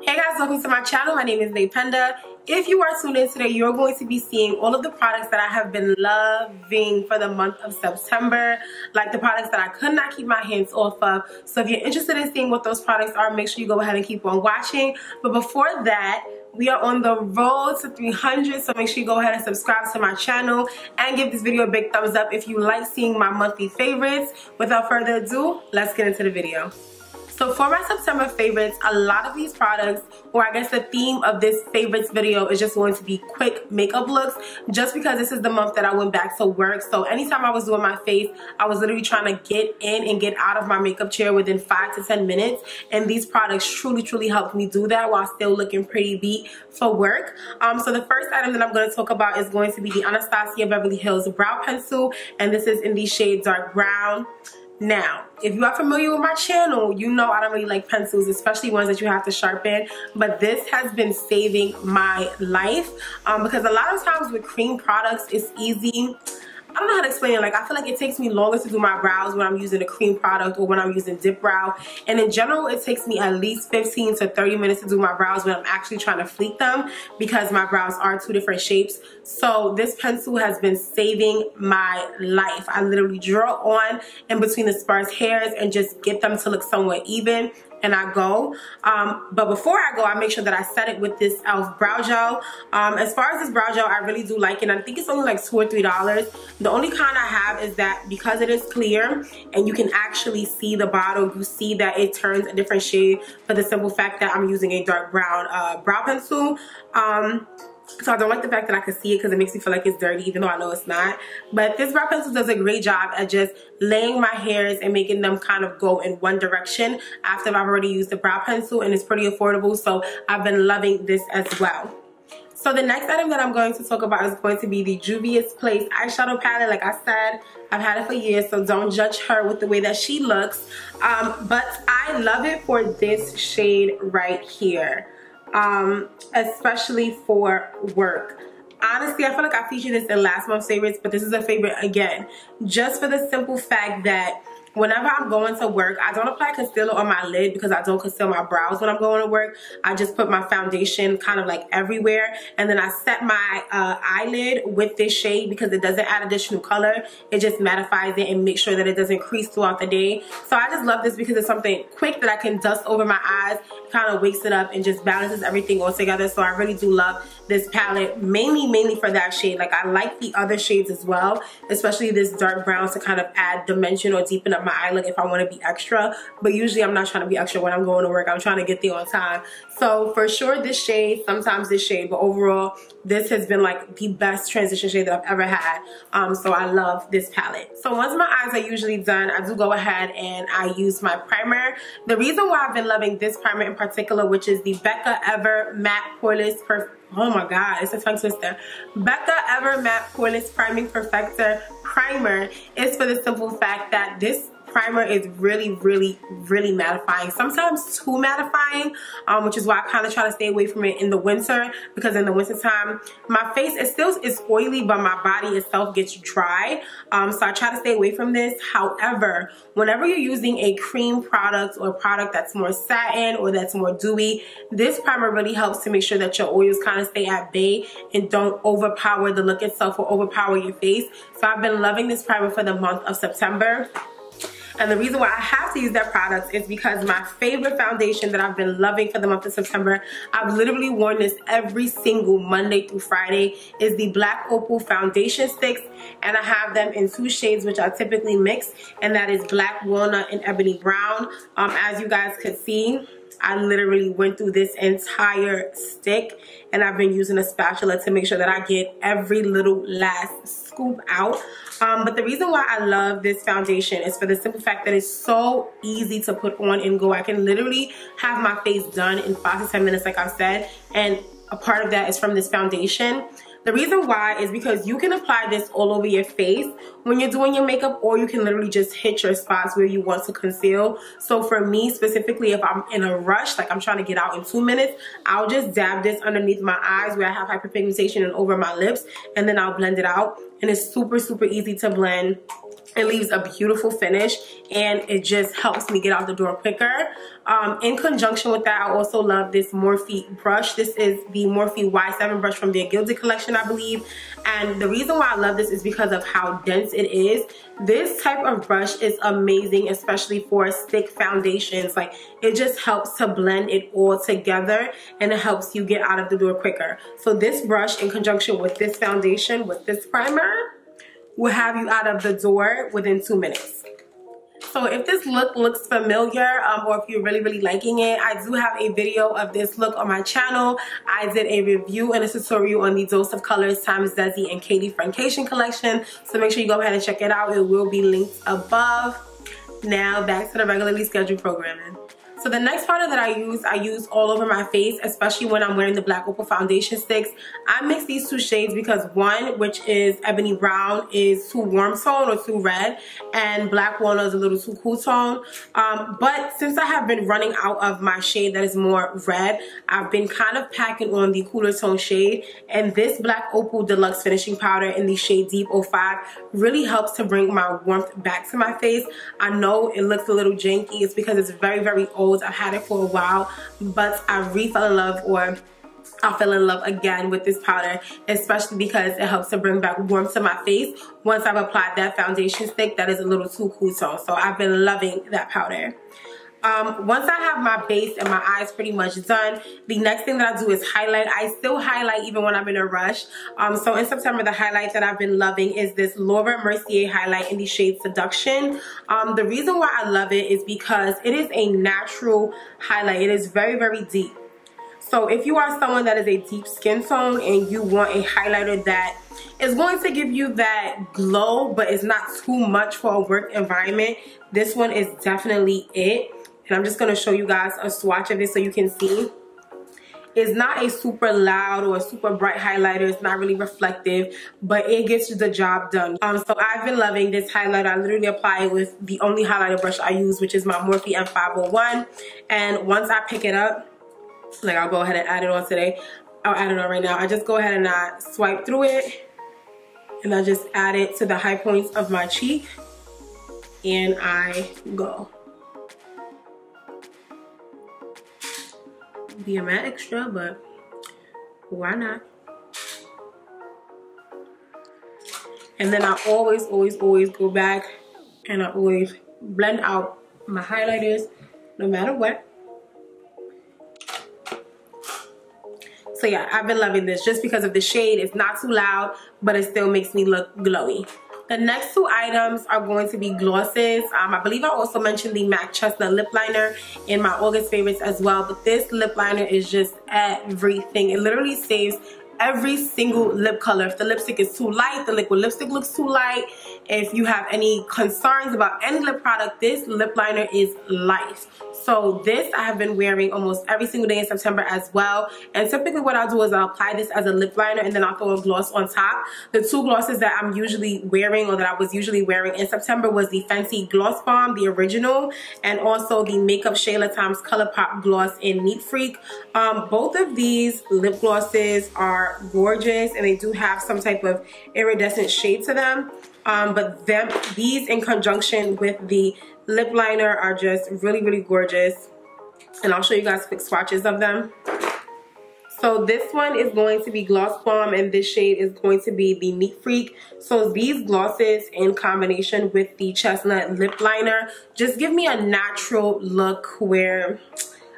Hey guys, welcome to my channel. My name is Penda. If you are tuned in today, you're going to be seeing all of the products that I have been loving for the month of September, like the products that I could not keep my hands off of. So if you're interested in seeing what those products are, make sure you go ahead and keep on watching. But before that, we are on the road to 300, so make sure you go ahead and subscribe to my channel and give this video a big thumbs up if you like seeing my monthly favorites. Without further ado, let's get into the video. So for my September favorites, a lot of these products, or I guess the theme of this favorites video is just going to be quick makeup looks, just because this is the month that I went back to work. So anytime I was doing my face, I was literally trying to get in and get out of my makeup chair within 5 to 10 minutes. And these products truly helped me do that while still looking pretty beat for work. So the first item that I'm going to talk about is going to be the Anastasia Beverly Hills Brow Pencil. And this is in the shade Dark Brown. Now, if you are familiar with my channel, you know I don't really like pencils, especially ones that you have to sharpen, but this has been saving my life because a lot of times with cream products, it's easy. I don't know how to explain it. Like, I feel like it takes me longer to do my brows when I'm using a cream product or when I'm using dip brow. And in general, it takes me at least 15 to 30 minutes to do my brows when I'm actually trying to fleek them because my brows are two different shapes. So this pencil has been saving my life. I literally draw on in between the sparse hairs and just get them to look somewhat even. And I go, but before I go, I make sure that I set it with this e.l.f. brow gel. As far as this brow gel, I really do like it. I think it's only like $2 or $3. The only con I have is that because it is clear and you can actually see the bottle, you see that it turns a different shade for the simple fact that I'm using a dark brown brow pencil. So I don't like the fact that I can see it because it makes me feel like it's dirty, even though I know it's not. But this brow pencil does a great job at just laying my hairs and making them kind of go in one direction after I've already used the brow pencil, and it's pretty affordable. So I've been loving this as well. So the next item that I'm going to talk about is going to be the Juviasplace eyeshadow palette. Like I said, I've had it for years, so don't judge her with the way that she looks. But I love it for this shade right here. Especially for work. Honestly, I feel like I featured this in last month's favorites, but this is a favorite again, just for the simple fact that whenever I'm going to work, I don't apply concealer on my lid because I don't conceal my brows when I'm going to work. I just put my foundation kind of like everywhere, and then I set my eyelid with this shade because it doesn't add additional color. It just mattifies it and makes sure that it doesn't crease throughout the day. So I just love this because it's something quick that I can dust over my eyes, kind of wakes it up and just balances everything all together. So I really do love this palette, mainly for that shade. Like, I like the other shades as well, especially this dark brown to kind of add dimension or deepen up my eye look if I want to be extra. But usually I'm not trying to be extra when I'm going to work. I'm trying to get there on time. So for sure this shade, sometimes this shade, but overall this has been like the best transition shade that I've ever had. So I love this palette. So once my eyes are usually done, I do go ahead and I use my primer. The reason why I've been loving this primer in particular, which is the Becca Ever Matte Poreless oh my god, it's a tongue twister. Becca Ever Matte Poreless Priming Perfector Primer is for the simple fact that this primer is really mattifying, sometimes too mattifying, which is why I kind of try to stay away from it in the winter, because in the winter time my face is still oily, but my body itself gets dry. So I try to stay away from this. However, whenever you're using a cream product or a product that's more satin or that's more dewy, this primer really helps to make sure that your oils kind of stay at bay and don't overpower the look itself or overpower your face. So I've been loving this primer for the month of September. And the reason why I have to use that product is because my favorite foundation that I've been loving for the month of September, I've literally worn this every single Monday through Friday, is the Black Opal Foundation Sticks. And I have them in two shades, which I typically mix, and that is Black Walnut and Ebony Brown. As you guys could see, I literally went through this entire stick, and I've been using a spatula to make sure that I get every little last scoop out. But the reason why I love this foundation is for the simple fact that it's so easy to put on and go. I can literally have my face done in 5 to 10 minutes, like I said, and a part of that is from this foundation. The reason why is because you can apply this all over your face when you're doing your makeup, or you can literally just hit your spots where you want to conceal. So for me specifically, if I'm in a rush, like I'm trying to get out in 2 minutes, I'll just dab this underneath my eyes where I have hyperpigmentation and over my lips, and then I'll blend it out. And it's super easy to blend. It leaves a beautiful finish and it just helps me get out the door quicker. In conjunction with that, I also love this Morphe brush. This is the Morphe Y7 brush from their Gilded collection, I believe. And the reason why I love this is because of how dense it is. This type of brush is amazing, especially for thick foundations. Like, it just helps to blend it all together and it helps you get out of the door quicker. So this brush in conjunction with this foundation, with this primer, will have you out of the door within 2 minutes. So if this look looks familiar, or if you're really liking it, I do have a video of this look on my channel. I did a review and a tutorial on the Dose of Colors times Desi and Katie Francation collection. So make sure you go ahead and check it out. It will be linked above. Now back to the regularly scheduled programming. So the next powder that I use all over my face, especially when I'm wearing the Black Opal foundation sticks. I mix these two shades because one, which is Ebony Brown, is too warm tone or too red, and Black Walnut is a little too cool tone. But since I have been running out of my shade that is more red, I've been kind of packing on the cooler tone shade, and this Black Opal Deluxe Finishing Powder in the shade Deep 05 really helps to bring my warmth back to my face. I know it looks a little janky. It's because it's very old. I've had it for a while, but I fell in love, or I fell in love again with this powder, especially because it helps to bring back warmth to my face once I've applied that foundation stick that is a little too cool tone. So I've been loving that powder. Once I have my base and my eyes pretty much done, the next thing that I do is highlight. I still highlight even when I'm in a rush. So in September, the highlight that I've been loving is this Laura Mercier highlight in the shade Seduction. The reason why I love it is because it is a natural highlight. It is very deep. So if you are someone that is a deep skin tone and you want a highlighter that is going to give you that glow, but it's not too much for a work environment, this one is definitely it. And I'm just going to show you guys a swatch of it so you can see. It's not a super loud or a super bright highlighter. It's not really reflective, but it gets the job done. So I've been loving this highlighter. I literally apply it with the only highlighter brush I use, which is my Morphe M501. And once I pick it up, like, I'll go ahead and add it on today. I'll add it on right now. I just go ahead and I swipe through it, and I just add it to the high points of my cheek, and I go. Be a matte extra, but why not? And then I always go back and I always blend out my highlighters no matter what. So yeah, I've been loving this just because of the shade. It's not too loud, but it still makes me look glowy. The next two items are going to be glosses. I believe I also mentioned the MAC Chestnut Lip Liner in my August favorites as well. But this lip liner is just everything. It literally saves every single lip color. If the lipstick is too light, the liquid lipstick looks too light. If you have any concerns about any lip product, this lip liner is life. So this I have been wearing almost every single day in September as well. And typically what I'll do is I'll apply this as a lip liner and then I'll throw a gloss on top. The two glosses that I'm usually wearing, or that I was usually wearing in September, was the Fenty Gloss Bomb, the original, and also the Makeup Shayla Times Colourpop Gloss in Neat Freak. Both of these lip glosses are gorgeous and they do have some type of iridescent shade to them. But these in conjunction with the lip liner are just really gorgeous, and I'll show you guys quick swatches of them. So this one is going to be Gloss Bomb and this shade is going to be the Neat Freak. So these glosses in combination with the Chestnut Lip Liner just give me a natural look where,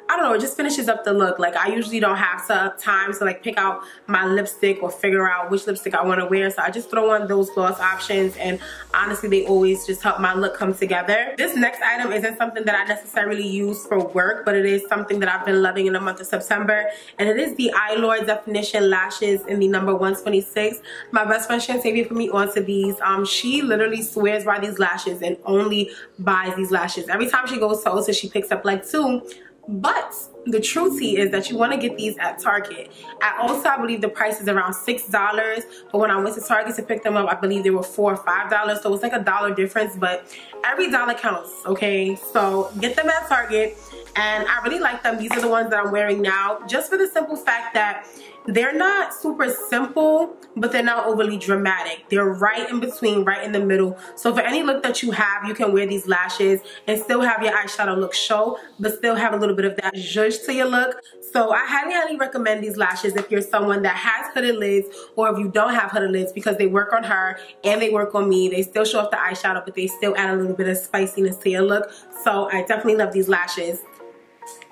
I don't know, it just finishes up the look. Like, I usually don't have time to like pick out my lipstick or figure out which lipstick I want to wear. So I just throw on those gloss options, and honestly they always just help my look come together. This next item isn't something that I necessarily use for work, but it is something that I've been loving in the month of September. And it is the Eyelure Definition Lashes in the number 126. My best friend Shantavia put me onto these. She literally swears by these lashes and only buys these lashes. Every time she goes to Ulta, she picks up like two. But the true tea is that you want to get these at Target. At Ulta, I believe the price is around $6, but when I went to Target to pick them up, I believe they were $4 or $5, so it's like $1 difference, but every dollar counts, okay? So get them at Target, and I really like them. These are the ones that I'm wearing now, just for the simple fact that they're not super simple, but they're not overly dramatic. They're right in between, right in the middle. So for any look that you have, you can wear these lashes and still have your eyeshadow look show, but still have a little bit of that zhuzh to your look. So I highly recommend these lashes if you're someone that has hooded lids, or if you don't have hooded lids, because they work on her and they work on me. They still show off the eyeshadow, but they still add a little bit of spiciness to your look. So I definitely love these lashes,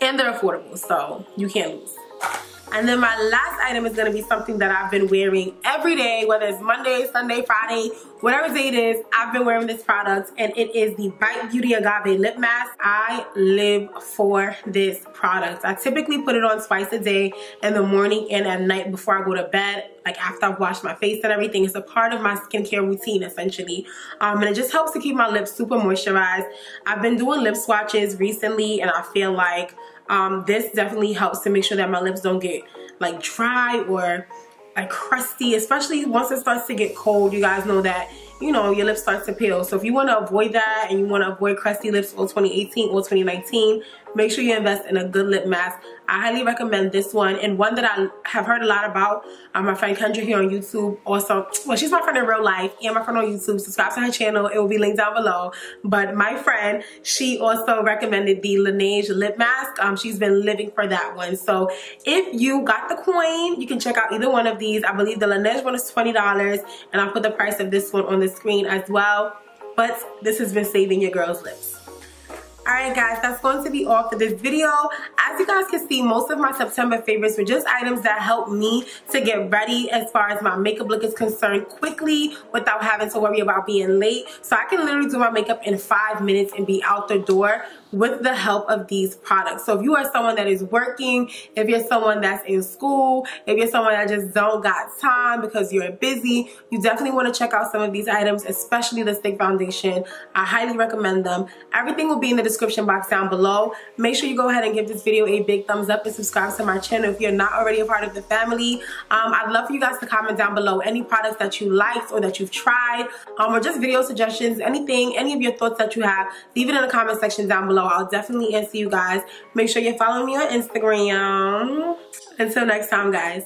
and they're affordable, so you can't lose. And then my last item is going to be something that I've been wearing every day, whether it's Monday, Sunday, Friday, whatever day it is, I've been wearing this product, and it is the Bite Beauty Agave Lip Mask. I live for this product. I typically put it on twice a day, in the morning and at night before I go to bed, like after I've washed my face and everything. It's a part of my skincare routine, essentially. And it just helps to keep my lips super moisturized. I've been doing lip swatches recently, and I feel like this definitely helps to make sure that my lips don't get like dry or like crusty, especially once it starts to get cold. You guys know that, you know, your lips start to peel. So if you want to avoid that and you want to avoid crusty lips for 2018 or 2019, make sure you invest in a good lip mask. I highly recommend this one, and one that I have heard a lot about. My friend Kendra here on YouTube also, well, she's my friend in real life and my friend on YouTube. Subscribe to her channel, it will be linked down below. But my friend, she also recommended the Laneige lip mask. She's been living for that one. So if you got the coin, you can check out either one of these. I believe the Laneige one is $20, and I'll put the price of this one on the screen as well. But this has been saving your girl's lips. Alright guys, that's going to be all for this video. As you guys can see, most of my September favorites were just items that helped me to get ready as far as my makeup look is concerned quickly without having to worry about being late. So I can literally do my makeup in 5 minutes and be out the door with the help of these products. So if you are someone that is working, if you're someone that's in school, if you're someone that just don't got time because you're busy, you definitely want to check out some of these items, especially the stick foundation. I highly recommend them. Everything will be in the description box down below. Make sure you go ahead and give this video a big thumbs up and subscribe to my channel if you're not already a part of the family. I'd love for you guys to comment down below any products that you liked or that you've tried, or just video suggestions, anything, any of your thoughts that you have. Leave it in the comment section down below. I'll definitely answer you guys. Make sure you're following me on Instagram. Until next time, guys.